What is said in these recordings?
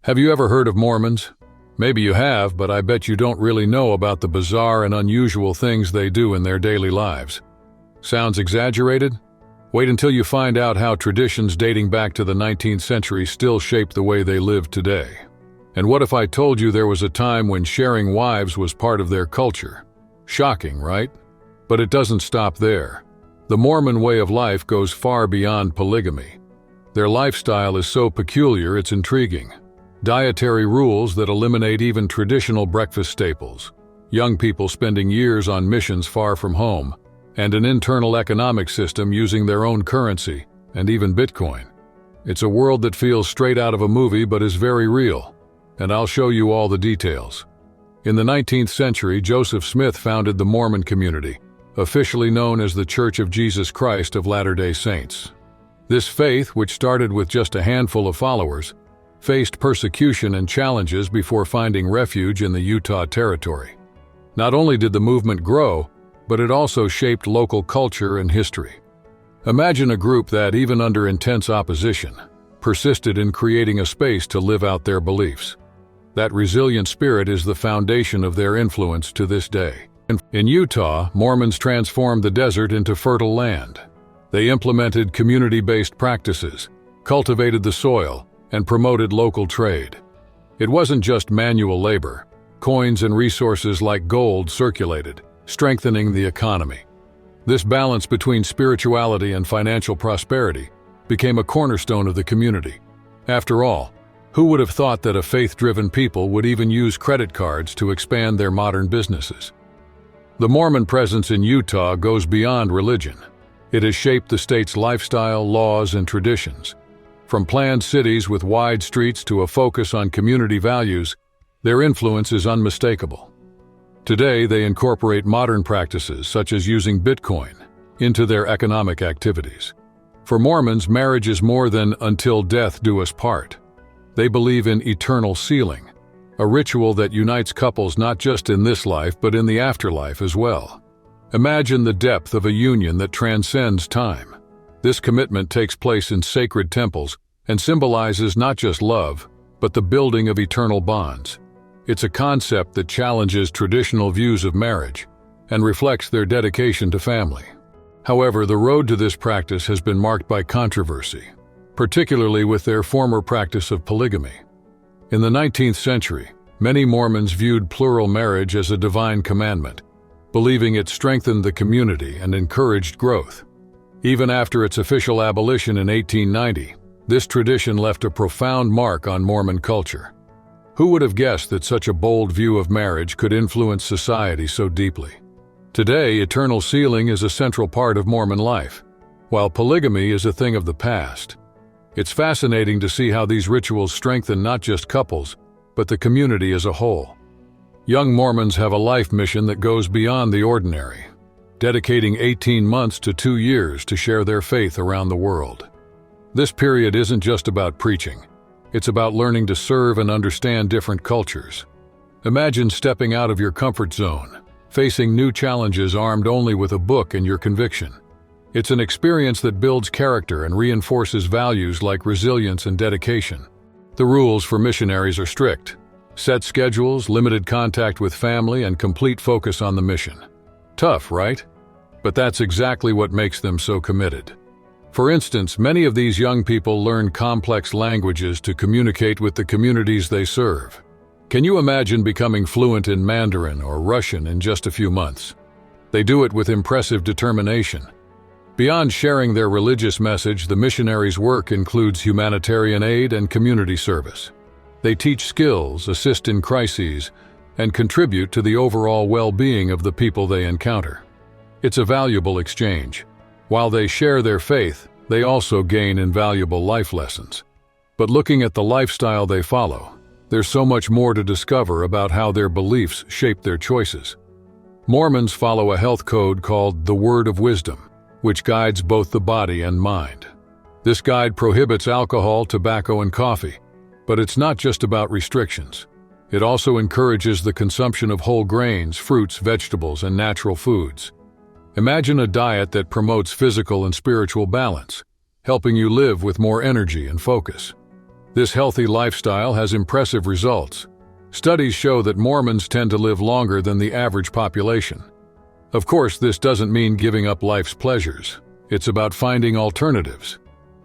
Have you ever heard of Mormons? Maybe you have, but I bet you don't really know about the bizarre and unusual things they do in their daily lives. Sounds exaggerated? Wait until you find out how traditions dating back to the 19th century still shape the way they live today. And what if I told you there was a time when sharing wives was part of their culture? Shocking, right? But it doesn't stop there. The Mormon way of life goes far beyond polygamy. Their lifestyle is so peculiar it's intriguing. Dietary rules that eliminate even traditional breakfast staples, young people spending years on missions far from home, and an internal economic system using their own currency, and even Bitcoin. It's a world that feels straight out of a movie but is very real, and I'll show you all the details. In the 19th century, Joseph Smith founded the Mormon community, officially known as the Church of Jesus Christ of Latter-day Saints. This faith, which started with just a handful of followers, faced persecution and challenges before finding refuge in the Utah Territory. Not only did the movement grow, but it also shaped local culture and history. Imagine a group that, even under intense opposition, persisted in creating a space to live out their beliefs. That resilient spirit is the foundation of their influence to this day. In Utah, Mormons transformed the desert into fertile land. They implemented community-based practices, cultivated the soil, and promoted local trade. It wasn't just manual labor. Coins and resources like gold circulated, strengthening the economy. This balance between spirituality and financial prosperity became a cornerstone of the community. After all, who would have thought that a faith-driven people would even use credit cards to expand their modern businesses? The Mormon presence in Utah goes beyond religion. It has shaped the state's lifestyle, laws, and traditions. From planned cities with wide streets to a focus on community values, their influence is unmistakable. Today, they incorporate modern practices such as using Bitcoin into their economic activities. For Mormons, marriage is more than "until death do us part." They believe in eternal sealing, a ritual that unites couples not just in this life but in the afterlife as well. Imagine the depth of a union that transcends time. This commitment takes place in sacred temples and symbolizes not just love, but the building of eternal bonds. It's a concept that challenges traditional views of marriage and reflects their dedication to family. However, the road to this practice has been marked by controversy, particularly with their former practice of polygamy. In the 19th century, many Mormons viewed plural marriage as a divine commandment, believing it strengthened the community and encouraged growth. Even after its official abolition in 1890, this tradition left a profound mark on Mormon culture. Who would have guessed that such a bold view of marriage could influence society so deeply? Today, eternal sealing is a central part of Mormon life, while polygamy is a thing of the past. It's fascinating to see how these rituals strengthen not just couples, but the community as a whole. Young Mormons have a life mission that goes beyond the ordinary, dedicating 18 months to 2 years to share their faith around the world. This period isn't just about preaching. It's about learning to serve and understand different cultures. Imagine stepping out of your comfort zone, facing new challenges armed only with a book and your conviction. It's an experience that builds character and reinforces values like resilience and dedication. The rules for missionaries are strict. Set schedules, limited contact with family, and complete focus on the mission. Tough, right? But that's exactly what makes them so committed. For instance, many of these young people learn complex languages to communicate with the communities they serve. Can you imagine becoming fluent in Mandarin or Russian in just a few months? They do it with impressive determination. Beyond sharing their religious message, the missionaries' work includes humanitarian aid and community service. They teach skills, assist in crises, and contribute to the overall well-being of the people they encounter. It's a valuable exchange. While they share their faith, they also gain invaluable life lessons. But looking at the lifestyle they follow, there's so much more to discover about how their beliefs shape their choices. Mormons follow a health code called the Word of Wisdom, which guides both the body and mind. This guide prohibits alcohol, tobacco, and coffee, but it's not just about restrictions. It also encourages the consumption of whole grains, fruits, vegetables, and natural foods. Imagine a diet that promotes physical and spiritual balance, helping you live with more energy and focus. This healthy lifestyle has impressive results. Studies show that Mormons tend to live longer than the average population. Of course, this doesn't mean giving up life's pleasures. It's about finding alternatives.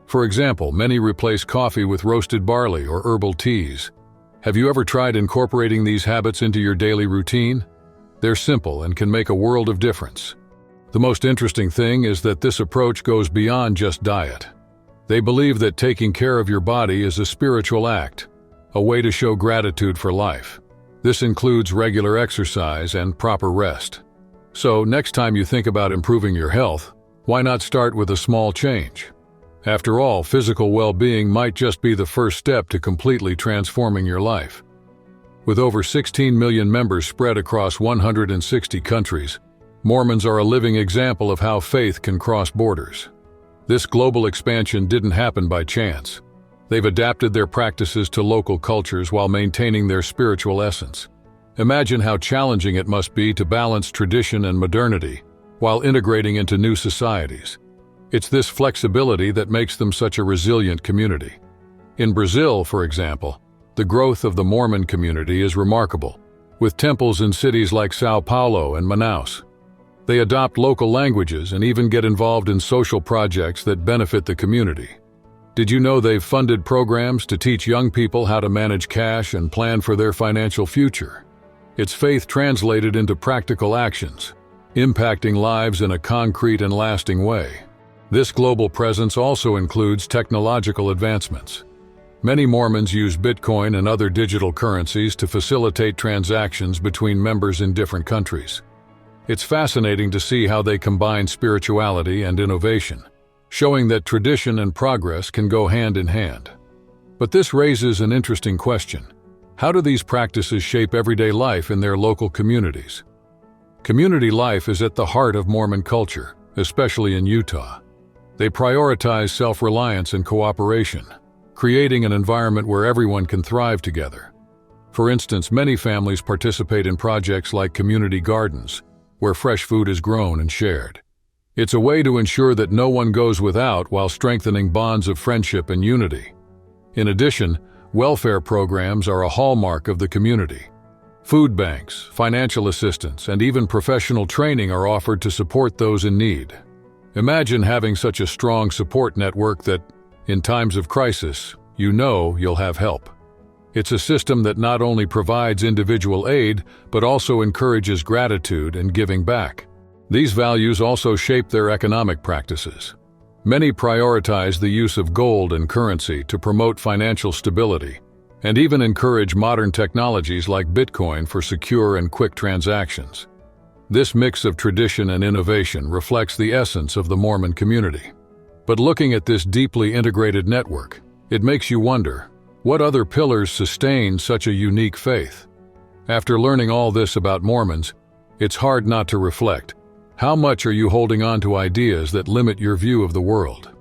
For example, many replace coffee with roasted barley or herbal teas. Have you ever tried incorporating these habits into your daily routine? They're simple and can make a world of difference. The most interesting thing is that this approach goes beyond just diet. They believe that taking care of your body is a spiritual act, a way to show gratitude for life. This includes regular exercise and proper rest. So, next time you think about improving your health, why not start with a small change? After all, physical well-being might just be the first step to completely transforming your life. With over 16 million members spread across 160 countries, Mormons are a living example of how faith can cross borders. This global expansion didn't happen by chance. They've adapted their practices to local cultures while maintaining their spiritual essence. Imagine how challenging it must be to balance tradition and modernity while integrating into new societies. It's this flexibility that makes them such a resilient community. In Brazil, for example, the growth of the Mormon community is remarkable, with temples in cities like São Paulo and Manaus. They adopt local languages and even get involved in social projects that benefit the community. Did you know they've funded programs to teach young people how to manage cash and plan for their financial future? It's faith translated into practical actions, impacting lives in a concrete and lasting way. This global presence also includes technological advancements. Many Mormons use Bitcoin and other digital currencies to facilitate transactions between members in different countries. It's fascinating to see how they combine spirituality and innovation, showing that tradition and progress can go hand in hand. But this raises an interesting question. How do these practices shape everyday life in their local communities? Community life is at the heart of Mormon culture, especially in Utah. They prioritize self-reliance and cooperation, creating an environment where everyone can thrive together. For instance, many families participate in projects like community gardens, where fresh food is grown and shared. It's a way to ensure that no one goes without while strengthening bonds of friendship and unity. In addition, welfare programs are a hallmark of the community. Food banks, financial assistance, and even professional training are offered to support those in need. Imagine having such a strong support network that, in times of crisis, you know you'll have help. It's a system that not only provides individual aid, but also encourages gratitude and giving back. These values also shape their economic practices. Many prioritize the use of gold and currency to promote financial stability, and even encourage modern technologies like Bitcoin for secure and quick transactions. This mix of tradition and innovation reflects the essence of the Mormon community. But looking at this deeply integrated network, it makes you wonder, what other pillars sustain such a unique faith? After learning all this about Mormons, it's hard not to reflect. How much are you holding on to ideas that limit your view of the world?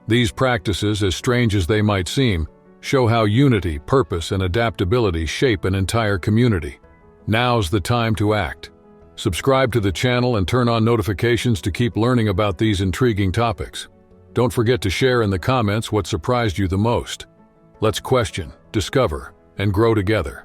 These practices, as strange as they might seem, show how unity, purpose, and adaptability shape an entire community. Now's the time to act. Subscribe to the channel and turn on notifications to keep learning about these intriguing topics. Don't forget to share in the comments what surprised you the most. Let's question, discover, and grow together.